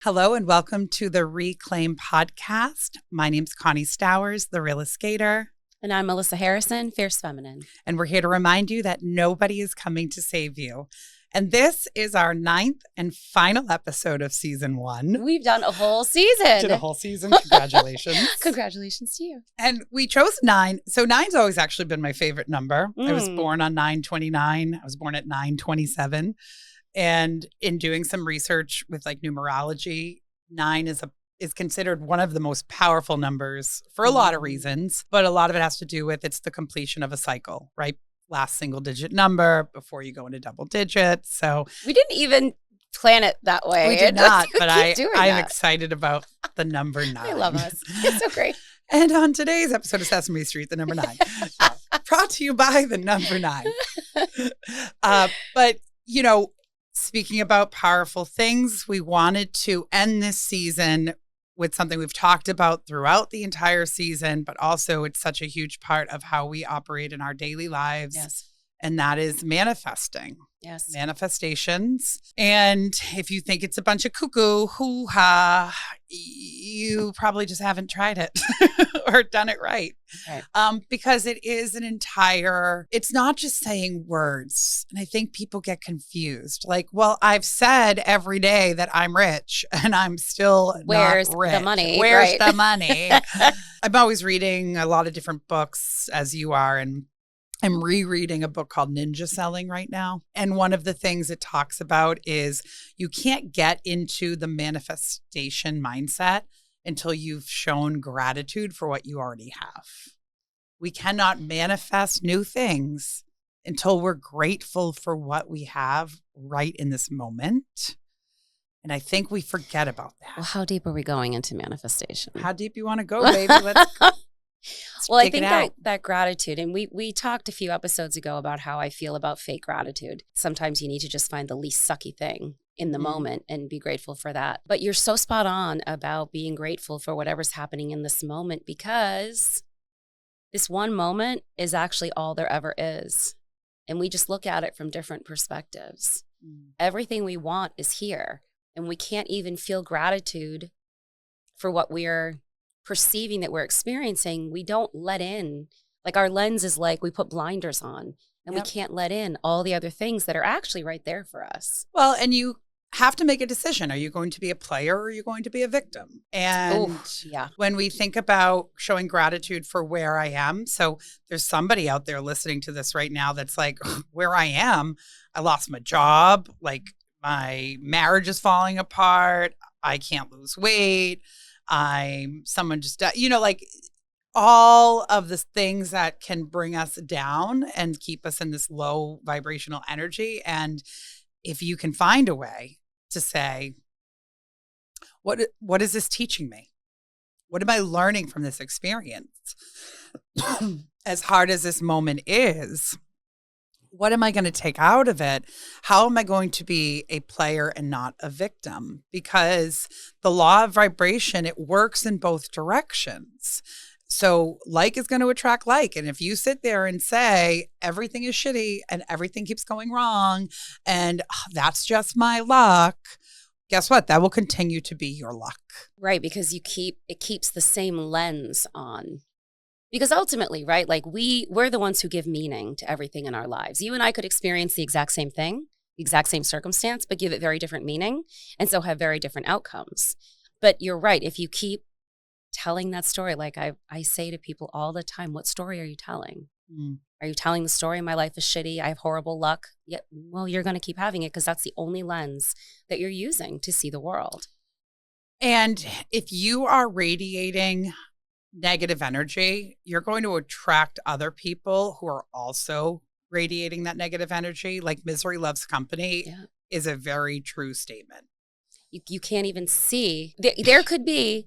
Hello and welcome to the Reclaim Podcast. My name's Connie Stowers, the realist skater. And I'm Melissa Harrison, fierce feminine. And we're here to remind you that nobody is coming to save you. And this is our 9th and final episode of season 1. We've done a whole season. Did a whole season. Congratulations. Congratulations to you. And we chose 9. So 9's always actually been my favorite number. I was born on 9/29. I was born at 9/27. And in doing some research with like numerology, 9 is considered one of the most powerful numbers for a lot of reasons, but a lot of it has to do with it's the completion of a cycle, right? Last single digit number before you go into double digits. So we didn't even plan it that way. We did not, but I'm that. excited about the number 9. I love us. It's so great. And on today's episode of Sesame Street, the number 9, brought to you by the number 9. But, you know, speaking about powerful things, we wanted to end this season with something we've talked about throughout the entire season, but also it's such a huge part of how we operate in our daily lives. Yes. And that is manifesting. Yes. Manifestations. And if you think it's a bunch of cuckoo, hoo-ha, you probably just haven't tried it or done it right. Because it is it's not just saying words. And I think people get confused. Like, well, I've said every day that I'm rich and I'm still Where's not rich. The money? Where's the money? I'm always reading a lot of different books as you are. And I'm rereading a book called Ninja Selling right now. And one of the things it talks about is you can't get into the manifestation mindset until you've shown gratitude for what you already have. We cannot manifest new things until we're grateful for what we have right in this moment. And I think we forget about that. Well, how deep are we going into manifestation? How deep you want to go, baby? Let's go. Well, I think that gratitude, and we talked a few episodes ago about how I feel about fake gratitude. Sometimes you need to just find the least sucky thing in the moment and be grateful for that. But you're so spot on about being grateful for whatever's happening in this moment, because this one moment is actually all there ever is. And we just look at it from different perspectives. Everything we want is here, and we can't even feel gratitude for what we're perceiving that we're experiencing. We don't let in, like our lens is like we put blinders on and we can't let in all the other things that are actually right there for us. Well, and you have to make a decision. Are you going to be a player or are you going to be a victim? And when we think about showing gratitude for where I am, so there's somebody out there listening to this right now that's like, where I am, I lost my job, like my marriage is falling apart, I can't lose weight, someone just, like all of the things that can bring us down and keep us in this low vibrational energy. And if you can find a way to say, what is this teaching me? What am I learning from this experience? As hard as this moment is, what am I going to take out of it? How am I going to be a player and not a victim? Because the law of vibration, it works in both directions. So like is going to attract like. And if you sit there and say everything is shitty and everything keeps going wrong and that's just my luck, guess what? That will continue to be your luck. Right, because it keeps the same lens on. Because ultimately, right, like we're the ones who give meaning to everything in our lives. You and I could experience the exact same thing, the exact same circumstance, but give it very different meaning and so have very different outcomes. But you're right. If you keep telling that story, like I say to people all the time, what story are you telling? Are you telling the story, my life is shitty, I have horrible luck? Yeah, well, you're going to keep having it because that's the only lens that you're using to see the world. And if you are radiating negative energy, you're going to attract other people who are also radiating that negative energy. Like misery loves company is a very true statement. You can't even see. There could be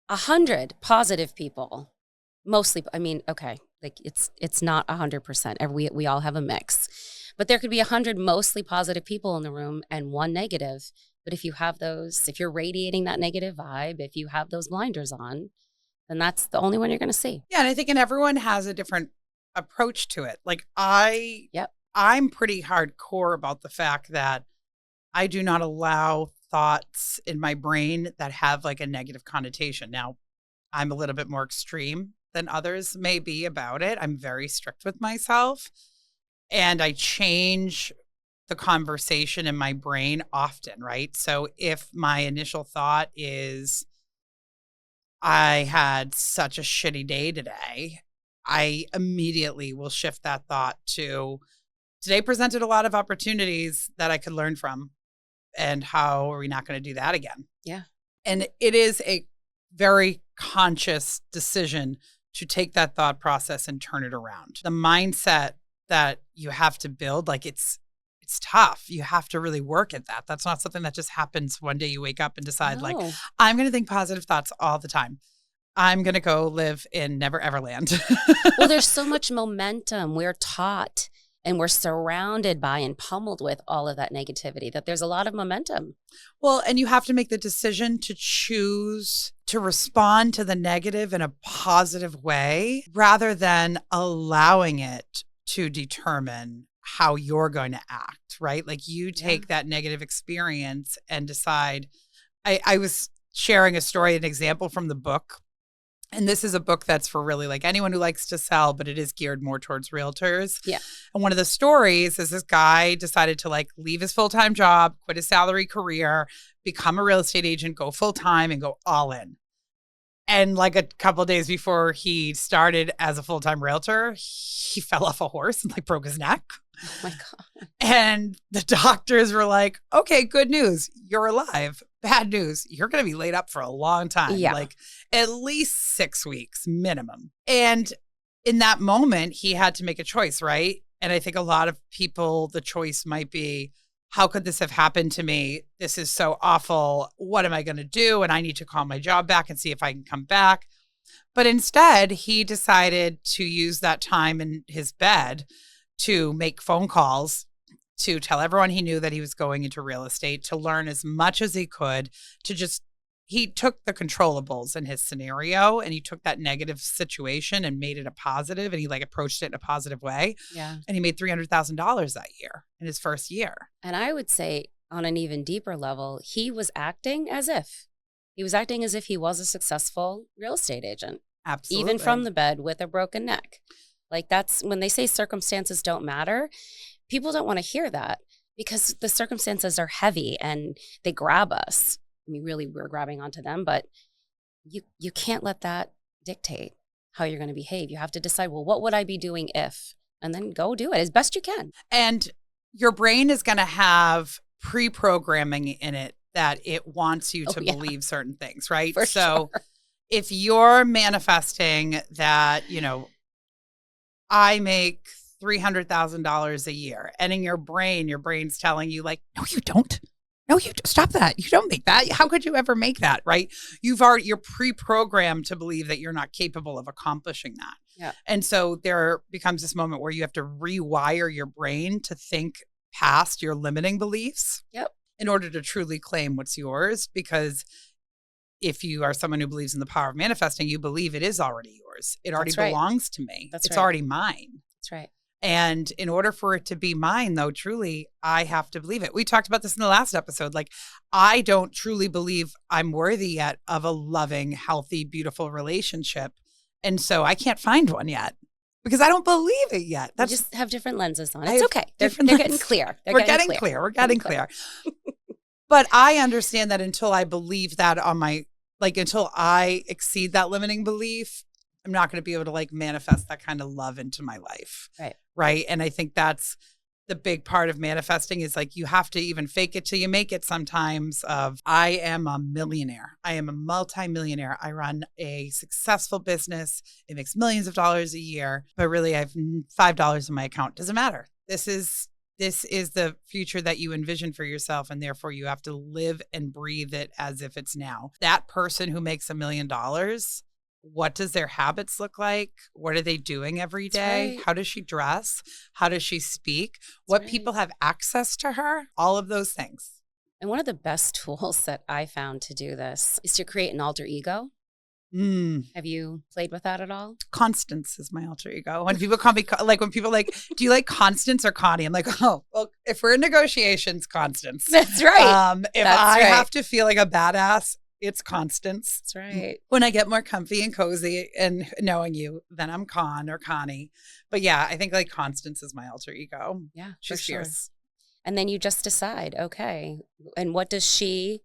100 positive people. Mostly, I mean, okay, like it's not 100%. We all have a mix. But there could be 100 mostly positive people in the room and one negative. But if you have those, if you're radiating that negative vibe, if you have those blinders on, then that's the only one you're going to see. Yeah, and I think everyone has a different approach to it. Like I'm pretty hardcore about the fact that I do not allow thoughts in my brain that have like a negative connotation. Now, I'm a little bit more extreme than others may be about it. I'm very strict with myself, and I change the conversation in my brain often, right? So if my initial thought is, I had such a shitty day today, I immediately will shift that thought to, today presented a lot of opportunities that I could learn from. And how are we not going to do that again? Yeah. And it is a very conscious decision to take that thought process and turn it around. The mindset that you have to build, like it's tough. You have to really work at that. That's not something that just happens one day you wake up and decide like, I'm going to think positive thoughts all the time. I'm going to go live in Never Ever Land. Well, there's so much momentum. We're taught and we're surrounded by and pummeled with all of that negativity that there's a lot of momentum. Well, and you have to make the decision to choose to respond to the negative in a positive way rather than allowing it to determine how you're going to act, right? Like you take that negative experience and decide. I was sharing a story, an example from the book. And this is a book that's for really like anyone who likes to sell, but it is geared more towards realtors. Yeah. And one of the stories is this guy decided to like leave his full-time job, quit his salary career, become a real estate agent, go full-time and go all in. And like a couple of days before he started as a full-time realtor, he fell off a horse and like broke his neck. Oh my God. And the doctors were like, okay, good news. You're alive. Bad news. You're going to be laid up for a long time. Yeah. Like at least 6 weeks minimum. And in that moment, he had to make a choice, right? And I think a lot of people, the choice might be, how could this have happened to me? This is so awful. What am I going to do? And I need to call my job back and see if I can come back. But instead, he decided to use that time in his bed to make phone calls, to tell everyone he knew that he was going into real estate, to learn as much as he could, to just, he took the controllables in his scenario and he took that negative situation and made it a positive, and he like approached it in a positive way. Yeah. And he made $300,000 that year in his first year. And I would say on an even deeper level, he was acting as if he was a successful real estate agent. Absolutely. Even from the bed with a broken neck. Like that's when they say circumstances don't matter. People don't want to hear that because the circumstances are heavy and they grab us. I mean, really, we're grabbing onto them, but you can't let that dictate how you're going to behave. You have to decide, well, what would I be doing if? And then go do it as best you can. And your brain is going to have pre-programming in it that it wants you to believe certain things, right? For sure. If you're manifesting that, you know, I make $300,000 a year, and in your brain's telling you like, no, you don't. No, you stop that. You don't make that. How could you ever make that? Right. You're pre-programmed to believe that you're not capable of accomplishing that. Yeah. And so there becomes this moment where you have to rewire your brain to think past your limiting beliefs. Yep. In order to truly claim what's yours. Because if you are someone who believes in the power of manifesting, you believe it is already yours. It already belongs to me. It's already mine. That's right. And in order for it to be mine, though, truly, I have to believe it. We talked about this in the last episode. Like, I don't truly believe I'm worthy yet of a loving, healthy, beautiful relationship. And so I can't find one yet because I don't believe it yet. We just have different lenses on. It's okay. They're getting clear. We're getting clear. We're getting clear. But I understand that until I believe that until I exceed that limiting belief, I'm not going to be able to like manifest that kind of love into my life. Right. Right. And I think that's the big part of manifesting is like, you have to even fake it till you make it sometimes of, I am a millionaire. I am a multimillionaire. I run a successful business. It makes millions of dollars a year, but really I have $5 in my account. Doesn't matter. This is the future that you envision for yourself. And therefore you have to live and breathe it as if it's now. That person who makes $1 million, what does their habits look like? What are they doing every day? Right. How does she dress? How does she speak? What people have access to her? All of those things. And one of the best tools that I found to do this is to create an alter ego. Have you played with that at all? Constance is my alter ego. When people call me, when people do you like Constance or Connie? I'm like, oh, well, if we're in negotiations, Constance. That's right. If I have to feel like a badass, it's Constance. That's right. When I get more comfy and cozy and knowing you, then I'm Con or Connie. But yeah, I think like Constance is my alter ego. Yeah, she's fierce. And then you just decide, okay, and what does she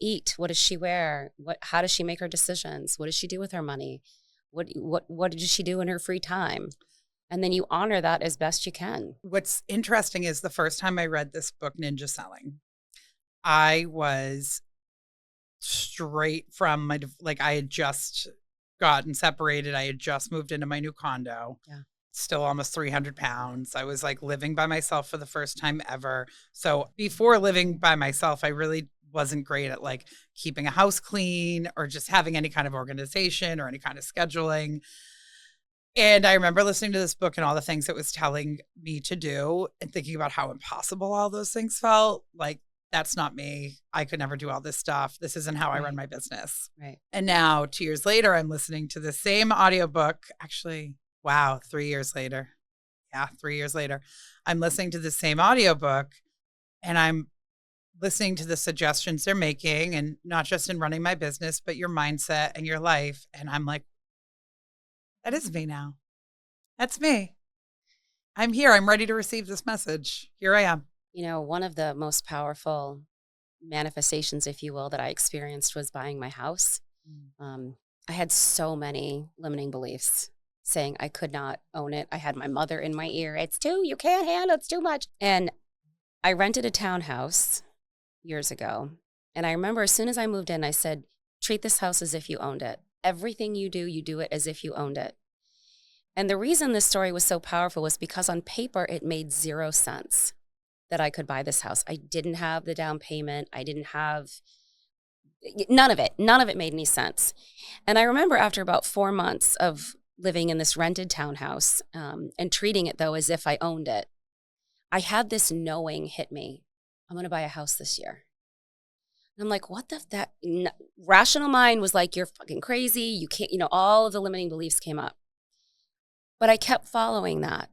eat? What does she wear? How does she make her decisions? What does she do with her money? What does she do in her free time? And then you honor that as best you can. What's interesting is the first time I read this book, Ninja Selling, I was straight from I had just gotten separated. I had just moved into my new condo. Yeah. Still almost 300 pounds. I was living by myself for the first time ever. So before living by myself, I really wasn't great at keeping a house clean or just having any kind of organization or any kind of scheduling. And I remember listening to this book and all the things it was telling me to do and thinking about how impossible all those things felt. That's not me. I could never do all this stuff. This isn't how I run my business. Right. And now 2 years later, I'm listening to the same audiobook. Actually, wow, 3 years later. Yeah, 3 years later. I'm listening to the same audiobook and I'm listening to the suggestions they're making, and not just in running my business, but your mindset and your life. And I'm like, that is me now. That's me. I'm here. I'm ready to receive this message. Here I am. One of the most powerful manifestations, if you will, that I experienced was buying my house. I had so many limiting beliefs saying I could not own it. I had my mother in my ear. You can't handle, it's too much. And I rented a townhouse years ago. And I remember as soon as I moved in, I said, treat this house as if you owned it. Everything you do it as if you owned it. And the reason this story was so powerful was because on paper, it made 0 sense that I could buy this house. I didn't have the down payment. I didn't have none of it. None of it made any sense. And I remember after about 4 months of living in this rented townhouse and treating it, though, as if I owned it, I had this knowing hit me. I'm going to buy a house this year. And I'm like, what rational mind was like, you're fucking crazy. You can't, all of the limiting beliefs came up. But I kept following that.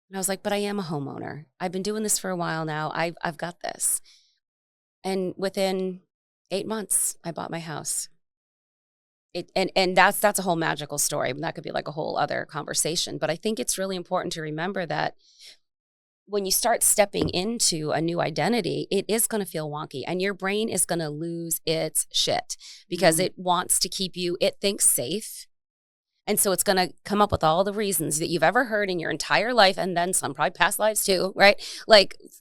And I was like, but I am a homeowner. I've been doing this for a while now. I've got this. And within 8 months, I bought my house. And that's a whole magical story. That could be like a whole other conversation. But I think it's really important to remember that when you start stepping into a new identity, it is going to feel wonky and your brain is going to lose its shit because it wants to keep you, it thinks safe. And so it's going to come up with all the reasons that you've ever heard in your entire life, and then some, probably past lives too, right?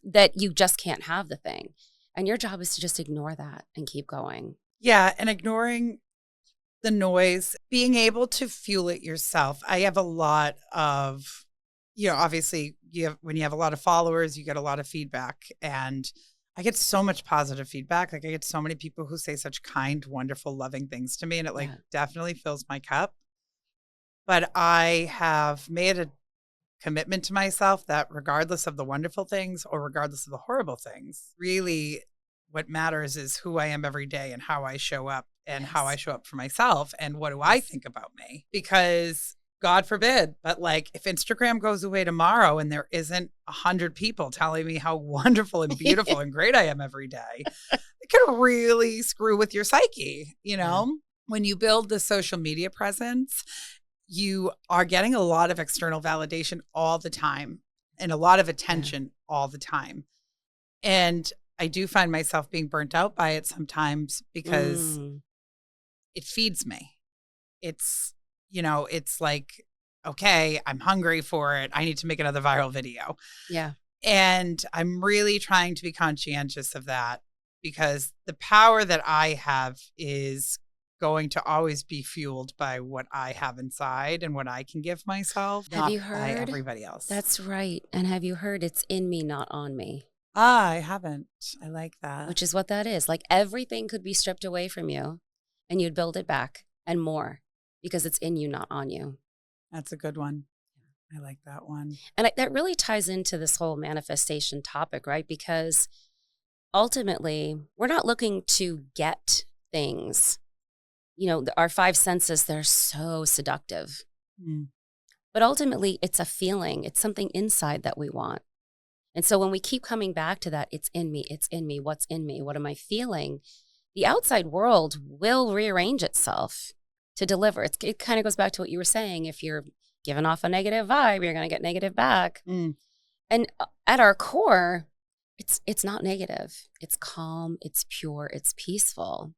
That you just can't have the thing. And your job is to just ignore that and keep going. Yeah, and ignoring the noise, being able to fuel it yourself. I have a lot of, obviously when you have a lot of followers, you get a lot of feedback, and I get so much positive feedback. I get so many people who say such kind, wonderful, loving things to me, and it definitely fills my cup. But I have made a commitment to myself that regardless of the wonderful things or regardless of the horrible things, really what matters is who I am every day and how I show up and how I show up for myself and what do I think about me. Because God forbid, but if Instagram goes away tomorrow and there isn't 100 people telling me how wonderful and beautiful and great I am every day, it can really screw with your psyche. When you build the social media presence, you are getting a lot of external validation all the time and a lot of attention all the time. And I do find myself being burnt out by it sometimes because it feeds me. It's, it's like, okay, I'm hungry for it. I need to make another viral video. Yeah. And I'm really trying to be conscientious of that because the power that I have is going to always be fueled by what I have inside and what I can give myself, have you heard? By everybody else. That's right. And have you heard it's in me, not on me? I haven't. I like that. Which is what that is. Everything could be stripped away from you and you'd build it back and more because it's in you, not on you. That's a good one. I like that one. And that really ties into this whole manifestation topic, right? Because ultimately, we're not looking to get things. our five senses, they're so seductive. Mm. But ultimately, it's a feeling. It's something inside that we want. And so when we keep coming back to that, it's in me, what's in me, what am I feeling? The outside world will rearrange itself to deliver. It kind of goes back to what you were saying. If you're giving off a negative vibe, you're going to get negative back. Mm. And at our core, it's not negative. It's calm, it's pure, it's peaceful.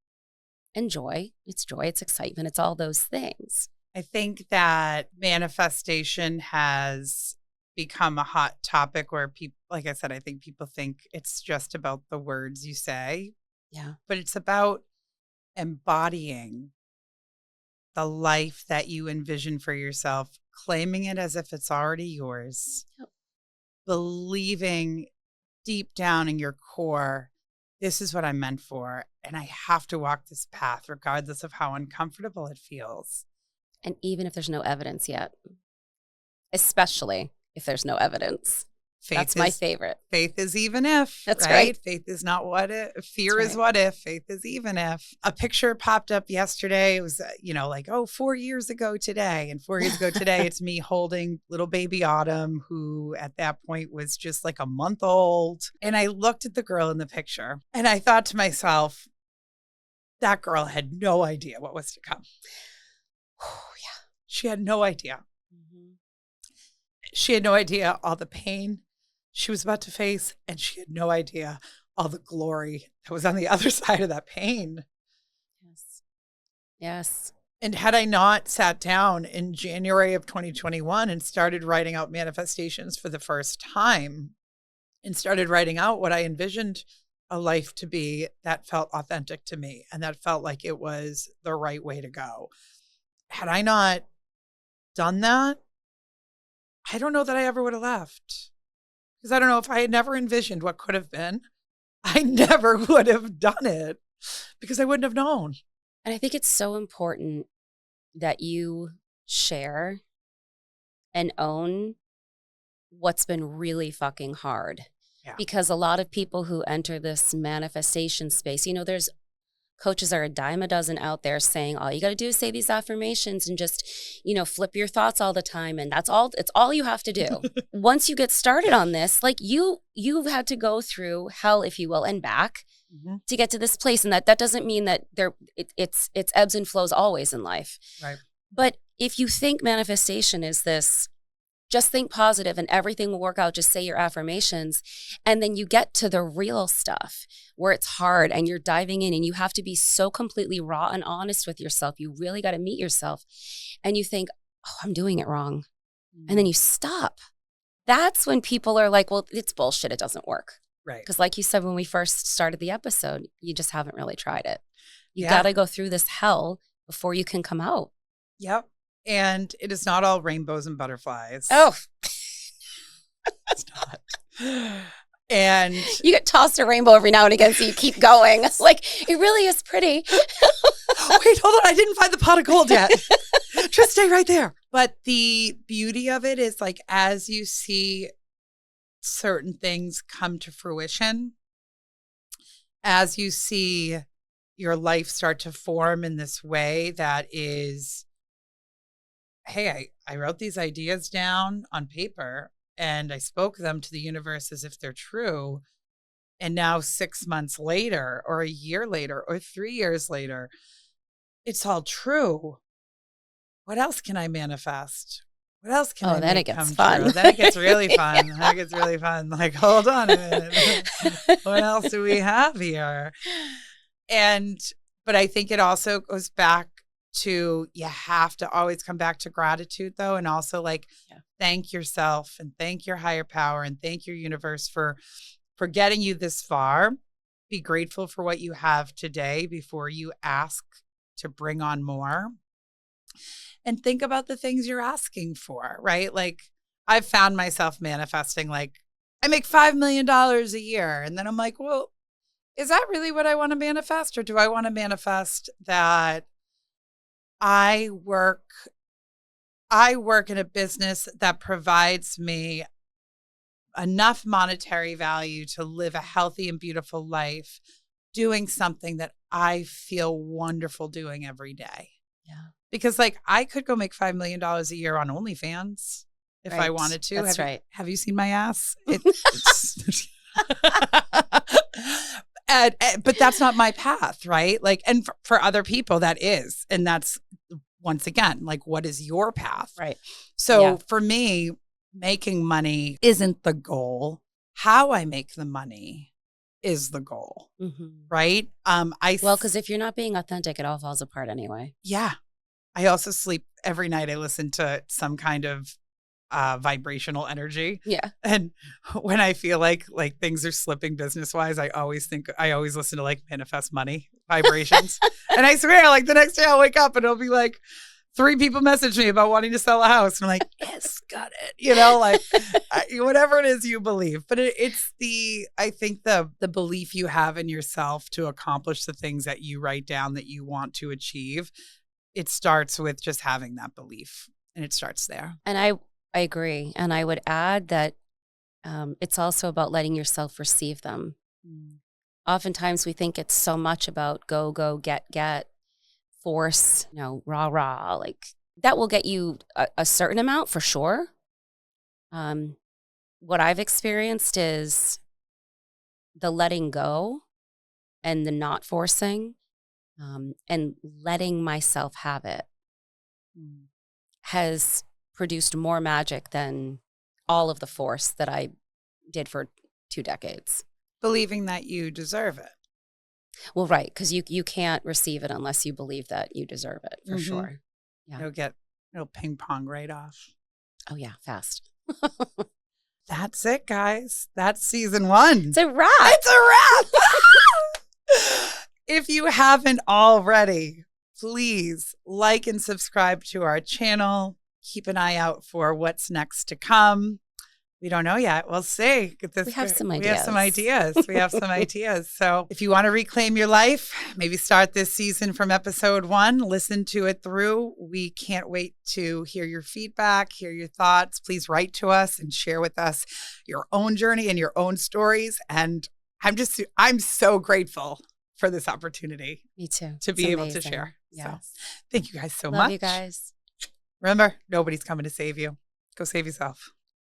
And joy. It's joy, it's excitement, it's all those things. I think that manifestation has become a hot topic where people, like I said, I think people think it's just about the words you say. Yeah. But it's about embodying the life that you envision for yourself, claiming it as if it's already yours, believing deep down in your core, this is what I'm meant for, and I have to walk this path regardless of how uncomfortable it feels. And even if there's no evidence yet, especially if there's no evidence. That's my favorite. Faith is even if. That's right. Faith is not what if. Fear is what if. Faith is even if. A picture popped up yesterday. It was, 4 years ago today. And 4 years ago today, it's me holding little baby Autumn, who at that point was just like a month old. And I looked at the girl in the picture and I thought to myself, that girl had no idea what was to come. Oh, yeah. She had no idea. Mm-hmm. She had no idea all the pain she was about to face, and she had no idea all the glory that was on the other side of that pain. Yes. And had I not sat down in January of 2021 and started writing out manifestations for the first time and started writing out what I envisioned a life to be that felt authentic to me and that felt like it was the right way to go. Had I not done that, I don't know that I ever would have left. Because I don't know, if I had never envisioned what could have been, I never would have done it because I wouldn't have known. And I think it's so important that you share and own what's been really fucking hard. Yeah. Because a lot of people who enter this manifestation space, there's coaches are a dime a dozen out there saying all you got to do is say these affirmations and just, flip your thoughts all the time. And it's all you have to do. Once you get started on this, like you've had to go through hell, if you will, and back to get to this place. And that doesn't mean that it's ebbs and flows always in life. Right. But if you think manifestation is this, just think positive and everything will work out. Just say your affirmations. And then you get to the real stuff where it's hard and you're diving in and you have to be so completely raw and honest with yourself. You really got to meet yourself. And you think, oh, I'm doing it wrong. And then you stop. That's when people are like, well, it's bullshit. It doesn't work. Right. Because like you said, when we first started the episode, you just haven't really tried it. You got to go through this hell before you can come out. Yep. And it is not all rainbows and butterflies. Oh, it's not. And you get tossed a rainbow every now and again, so you keep going. It's like, it really is pretty. Wait, hold on. I didn't find the pot of gold yet. Just stay right there. But the beauty of it is, like, as you see certain things come to fruition, as you see your life start to form in this way that is, hey, I wrote these ideas down on paper and I spoke them to the universe as if they're true. And now 6 months later, or a year later, or 3 years later, it's all true. What else can I manifest? What else can I then make it gets come fun. true? Then it gets really fun. Then it gets really fun. Like, hold on a minute. What else do we have here? But I think it also goes back to, you have to always come back to gratitude, though, and also thank yourself and thank your higher power and thank your universe for getting you this far. Be grateful for what you have today before you ask to bring on more. And think about the things you're asking for, right? Like, I've found myself manifesting, like, I make $5 million a year. And then I'm like, well, is that really what I want to manifest? Or do I want to manifest that I work in a business that provides me enough monetary value to live a healthy and beautiful life, doing something that I feel wonderful doing every day. Yeah. Because like I could go make $5 million a year on OnlyFans if I wanted to. That's right. Have you seen my ass? But that's not my path, right? Like, and for other people that is. And that's, once again, like, what is your path? Right. So for me, making money isn't the goal. How I make the money is the goal, right? Because if you're not being authentic, it all falls apart anyway. Yeah. I also sleep every night. I listen to some kind of vibrational energy. Yeah. And when I feel like things are slipping business wise, I always listen to like Manifest Money vibrations. And I swear, like the next day I'll wake up and it'll be like 3 people message me about wanting to sell a house. And I'm like, yes, got it. You know, like whatever it is you believe. But it's I think the belief you have in yourself to accomplish the things that you write down that you want to achieve. It starts with just having that belief, and it starts there. And I agree. And I would add that it's also about letting yourself receive them. Oftentimes we think it's so much about go, get, force, rah, like that will get you a certain amount for sure. What I've experienced is the letting go and the not forcing and letting myself have it has produced more magic than all of the force that I did for 2 decades. Believing that you deserve it. Well, right, because you can't receive it unless you believe that you deserve it, for sure. Yeah. It'll ping pong right off. Oh, yeah, fast. That's it, guys. That's season 1. It's a wrap. It's a wrap. If you haven't already, please like and subscribe to our channel. Keep an eye out for what's next to come. We don't know yet. We'll see. We have some ideas. We have some ideas. So if you want to reclaim your life, maybe start this season from episode 1. Listen to it through. We can't wait to hear your feedback, hear your thoughts. Please write to us and share with us your own journey and your own stories. And I'm so grateful for this opportunity. Me too. To be able to share. Yes. So thank you guys so much. much. Love you guys. Remember, nobody's coming to save you. Go save yourself.